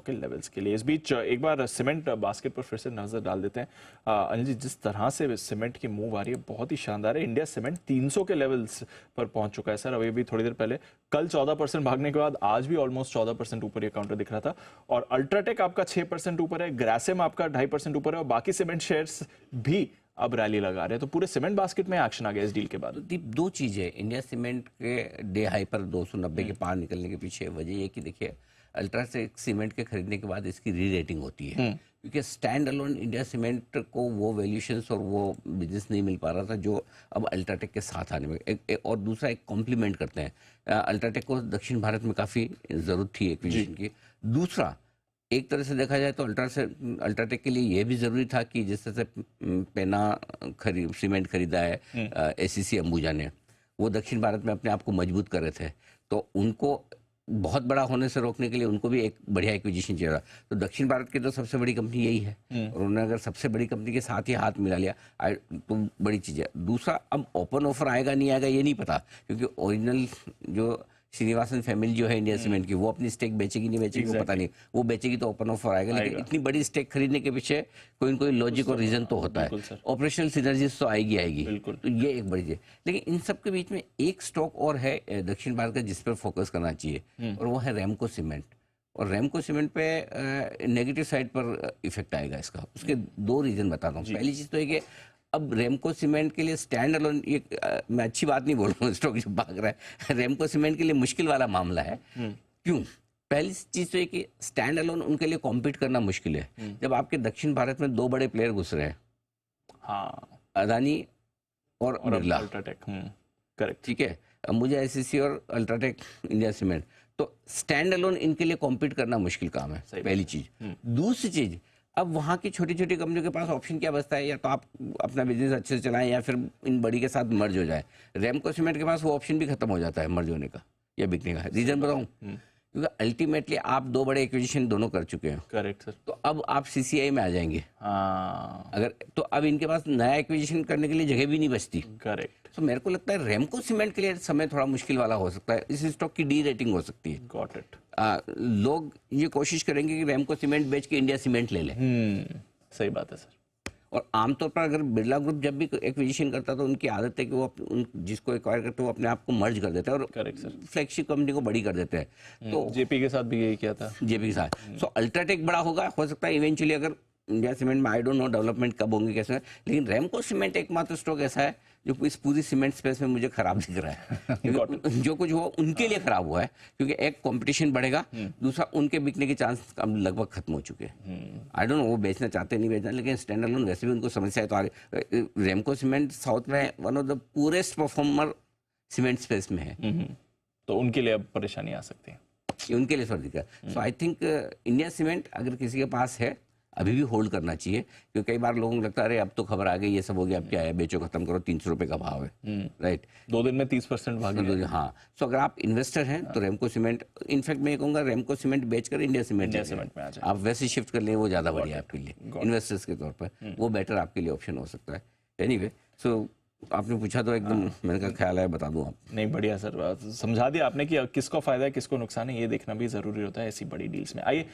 के लेवल्स के लिए। इस बीच एक बार सीमेंट बास्केट पर फिर से नजर डाल देते हैं। अनिल जी, जिस तरह से सीमेंट की मूव आ रही है बहुत ही शानदार है। इंडिया सीमेंट 300 के लेवल्स पर पहुंच चुका है सर, अभी भी थोड़ी देर पहले। कल 14% भागने के बाद आज भी ऑलमोस्ट 14% ऊपर ये काउंटर दिख रहा था। और अल्ट्राटेक आपका 6% ऊपर है, ग्रासिम आपका 2.5% ऊपर है, और बाकी सीमेंट शेयर्स भी अब रैली लगा रहे हैं। तो पूरे सीमेंट बास्केट में एक्शन आ गया इस डील के बाद। तो दीप, दो चीज़ें इंडिया सीमेंट के डे हाई पर 290 के पार निकलने के पीछे वजह ये कि देखिए अल्ट्राटेक सीमेंट के खरीदने के बाद इसकी री रेटिंग होती है, क्योंकि स्टैंड अलोन इंडिया सीमेंट को वो वैल्यूशंस और वो बिजनेस नहीं मिल पा रहा था जो अब अल्ट्राटेक के साथ आने में। और दूसरा एक कॉम्प्लीमेंट करते हैं, अल्ट्राटेक को दक्षिण भारत में काफ़ी ज़रूरत थी एक्विजिशन की। दूसरा, एक तरह से देखा जाए तो अल्ट्राटेक के लिए ये भी ज़रूरी था कि जिस तरह से पेना सीमेंट खरीदा है एसीसी अंबुजा ने, वो दक्षिण भारत में अपने आप को मजबूत कर रहे थे, तो उनको बहुत बड़ा होने से रोकने के लिए उनको भी एक बढ़िया एक्विजिशन चाहिए। तो दक्षिण भारत की तो सबसे बड़ी कंपनी यही है, और उन्होंने अगर सबसे बड़ी कंपनी के साथ ही हाथ मिला लिया तो बड़ी चीज़ है। दूसरा, अब ओपन ऑफर आएगा नहीं आएगा ये नहीं पता, क्योंकि ओरिजिनल जो श्रीनिवासन फैमिली जो है इंडिया सीमेंट की, वो अपनी स्टेक बेचेगी नहीं बेचेगी वो पता नहीं, वो बेचेगी तो ओपन ऑफर आएगा। लेकिन इतनी बड़ी स्टेक खरीदने के पीछे कोई न कोई लॉजिक और रीजन तो होता है, ऑपरेशनल सिनर्जीज तो आएगी। तो ये एक बड़ी चीज। लेकिन इन सब के बीच में एक स्टॉक और है दक्षिण भारत का जिस पर फोकस करना चाहिए, और वो है रैमको सीमेंट। और रैमको सीमेंट पे नेगेटिव साइड पर इफेक्ट आएगा इसका। उसके दो रीजन बताता हूँ। पहली चीज तो है कि अब रेमको सीमेंट के लिए स्टैंड अलोन, ये मैं अच्छी बात नहीं बोल रहा हूँ स्टॉक जो भाग रहा है, रेमको सीमेंट के लिए मुश्किल वाला मामला है। क्यों? पहली चीज तो ये कि स्टैंड अलोन उनके लिए कॉम्पीट करना मुश्किल है जब आपके दक्षिण भारत में दो बड़े प्लेयर घुस रहे हैं, हाँ, अदानी और बिरला। अल्ट्राटेक, करेक्ट, ठीक है। अब मुझे एसीसी और अल्ट्राटेक इंडिया सीमेंट, तो स्टैंड अलोन इनके लिए कॉम्पीट करना मुश्किल काम है, पहली चीज। दूसरी चीज, अब वहाँ की छोटी छोटी कंपनियों के पास ऑप्शन क्या बचता है, या तो आप अपना बिजनेस अच्छे से चलाएं या फिर इन बड़ी के साथ मर्ज हो जाए। रेमको सीमेंट के पास वो ऑप्शन भी खत्म हो जाता है मर्ज होने का या बिकने का। रीजन बताऊं, क्योंकि अल्टीमेटली आप दो बड़े एक्विजिशन दोनों कर चुके हैं। Correct sir. तो अब आप सीसीआई में आ जाएंगे, हाँ, अगर तो अब इनके पास नया एक्विजिशन करने के लिए जगह भी नहीं बचती। करेक्ट। तो मेरे को लगता है रेमको सीमेंट के लिए समय थोड़ा मुश्किल वाला हो सकता है, इस स्टॉक की डी रेटिंग हो सकती है। Got it. लोग ये कोशिश करेंगे कि रेमको सीमेंट बेच के इंडिया सीमेंट ले लें। सही बात है सर। और आमतौर पर अगर बिरला ग्रुप जब भी एक्विजिशन करता है तो उनकी आदत है कि वो जिसको एक्वायर करते हैं वो अपने आप को मर्ज कर देते हैं और करेक्ट सर, फ्लैगशिप कंपनी को बड़ी कर देते हैं। तो जेपी के साथ भी यही किया था, जेपी के साथ। सो अल्ट्राटेक बड़ा होगा, हो सकता है इवेंचुअली, अगर इंडिया सीमेंट में आई डोंट नो डेवलपमेंट कब होंगे कैसे, लेकिन रेमको सीमेंट एकमात्र स्टॉक ऐसा है जो इस पूरी सीमेंट स्पेस में मुझे खराब दिख रहा है। जो कुछ हुआ उनके लिए खराब हुआ है, क्योंकि एक कंपटीशन बढ़ेगा, दूसरा उनके बिकने के चांस अब लगभग खत्म हो चुके हैं। आई डोंट नो वो बेचना चाहते नहीं बेचना, लेकिन स्टैंड अलोन वैसे भी उनको समस्या है। तो रेमको सीमेंट साउथ में one of the purest performer cement space में है, तो उनके लिए अब परेशानी आ सकती है, उनके लिए थोड़ी दिक्कत। सो आई थिंक इंडिया सीमेंट अगर किसी के पास है अभी भी होल्ड करना चाहिए, क्योंकि कई बार लोगों को लगता है अरे अब तो खबर आ गई ये सब हो गया, अब क्या है, बेचो खत्म करो, 300 रुपये का भाव है, राइट। 2 दिन में 30% भाग गया। हाँ, सो अगर आप इन्वेस्टर हैं तो रेमको सीमेंट, इनफैक्ट मैं कहूँगा रेमको सीमेंट बेचकर इंडिया सीमेंट में आ जाए, आप वैसे शिफ्ट कर लें, वो ज़्यादा बढ़िया है आपके लिए इन्वेस्टर्स के तौर पर, वो बेटर आपके लिए ऑप्शन हो सकता है। एनीवे, सो आपने पूछा तो एकदम मैंने कहा ख्याल है बता दूं आप। नहीं, बढ़िया सर, समझा दिया आपने कि किसको फायदा है किसको नुकसान है, ये देखना भी जरूरी होता है ऐसी बड़ी डील्स में। आइए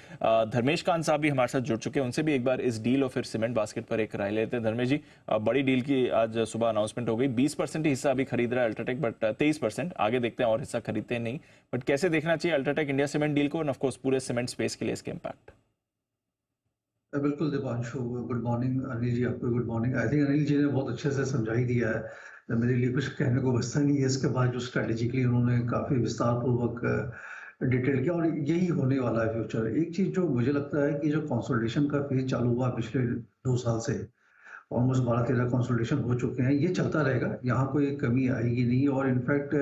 धर्मेश कांत साहब भी हमारे साथ जुड़ चुके हैं, उनसे भी एक बार इस डील और फिर सीमेंट बास्केट पर एक राय लेते हैं। धर्मेश जी, बड़ी डील की आज सुबह अनाउंसमेंट हो गई, 20% ही हिस्सा अभी खरीद रहा है अल्ट्राटेक, बट 23%, आगे देखते हैं और हिस्सा खरीदते हैं नहीं, बट कैसे देखना चाहिए अल्ट्राटेक इंडिया सीमेंट डील को, और ऑफकोर्स पूरे सीमेंट स्पेस के लिए इसके इम्पैक्ट। बिल्कुल दीपांशु, गुड मॉर्निंग। अनिल जी आपको good morning. I think Anil ji ने बहुत अच्छे से समझा ही दिया है, मेरे लिए कुछ कहने को बचता नहीं है इसके बाद, जो स्ट्रेटेजिकली उन्होंने काफ़ी विस्तार पूर्वक डिटेल किया, और यही होने वाला है फ्यूचर। एक चीज़ जो मुझे लगता है कि जो कंसोलिडेशन का फेज चालू हुआ पिछले 2 साल से, ऑलमोस्ट 12-13 कंसोलिडेशन हो चुके हैं, ये चलता रहेगा, यहाँ कोई कमी आएगी नहीं। और इनफैक्ट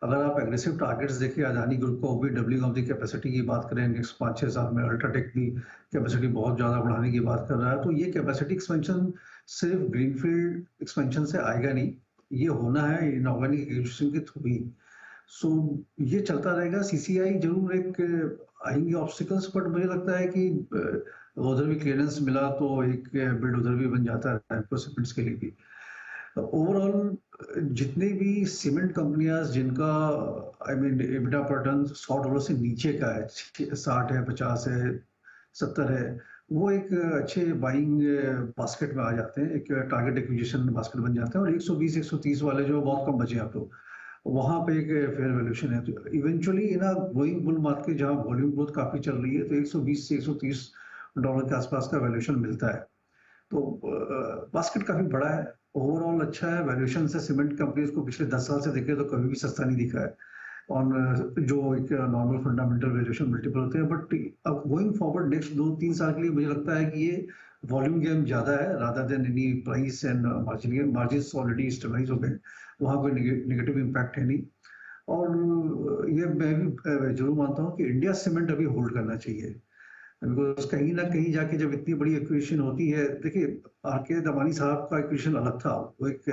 अगर आप एग्रेसिव टारगेट्स देखें, अदानी ग्रुप को भी डबलिंग ऑफ द कैपेसिटी की बात करें नेक्स्ट 5-6 साल में, अल्ट्राटेक भी कैपेसिटी बहुत ज़्यादा बढ़ाने की बात कर रहा है, तो ये कैपेसिटी एक्सपेंशन सिर्फ ग्रीनफील्ड एक्सपेंशन से आएगा नहीं, ये होना है इनऑर्गेनिक एक्विजिशन के थ्रू ही। सो ये चलता रहेगा। सीसीआई जरूर एक आएंगे ऑब्स्टिकल्स, बट मुझे लगता है कि उधर भी क्लियरेंस मिला तो एक बिल्ड उधर भी बन जाता है सीमेंट्स के लिए भी। ओवरऑल जितने भी सीमेंट कंपनियां जिनका आई मीन एबिटा पर टन $100 से नीचे का है, 60 है, 50 है, 70 है, वो एक अच्छे बाइंग बास्केट में आ जाते हैं, एक टारगेट एक्विजिशन बास्केट बन जाते हैं, और 120 130 वाले जो बहुत कम बचे हैं आप लोग, वहाँ पे एक फेयर वैल्यूएशन है। तो eventually in a growing bull market जहाँ वॉल्यूम ग्रोथ काफी चल रही है, तो 120 से 130 डॉलर के आसपास का वैल्यूएशन मिलता है। तो बास्केट काफी बड़ा है, ओवरऑल अच्छा है। वैल्यूएशन से सीमेंट कंपनीज को पिछले 10 साल से देखें तो कभी भी सस्ता नहीं दिखा है ऑन जो एक नॉर्मल फंडामेंटल वैल्यूएशन मल्टीपल होते हैं। बट अब गोइंग फॉरवर्ड नेक्स्ट 2-3 साल के लिए मुझे लगता है कि ये वॉल्यूम गेम ज्यादा है rather than any price and margin game. Margin already stabilise हो गए, वहाँ कोई नेगेटिव इम्पैक्ट है नहीं। और ये मैं भी जरूर मानता हूँ कि इंडिया सीमेंट अभी होल्ड करना चाहिए, बिकॉज कहीं ना कहीं जाके जब इतनी बड़ी एक्विजिशन होती है, देखिए आर.के. दमानी साहब का एक्विजिशन अलग था, वो एक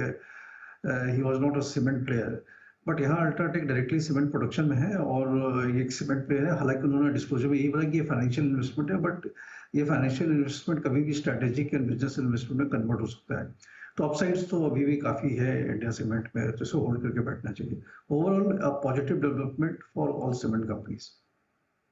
he was not a cement player, but यहाँ अल्ट्राटेक डायरेक्टली सीमेंट प्रोडक्शन में है और ये एक सीमेंट प्लेयर है। हालांकि उन्होंने डिस्क्लोजर में यही बोला कि ये फाइनेंशियल इन्वेस्टमेंट है, बट ये फाइनेंशियल इन्वेस्टमेंट कभी भी स्ट्रेटेजिक एंड बिजनेस इन्वेस्टमेंट में कन्वर्ट हो सकता है। तो अपसाइड्स तो अभी भी काफी है इंडिया सीमेंट में, तो इसे होल्ड करके बैठना चाहिए। Overall positive development for all cement companies.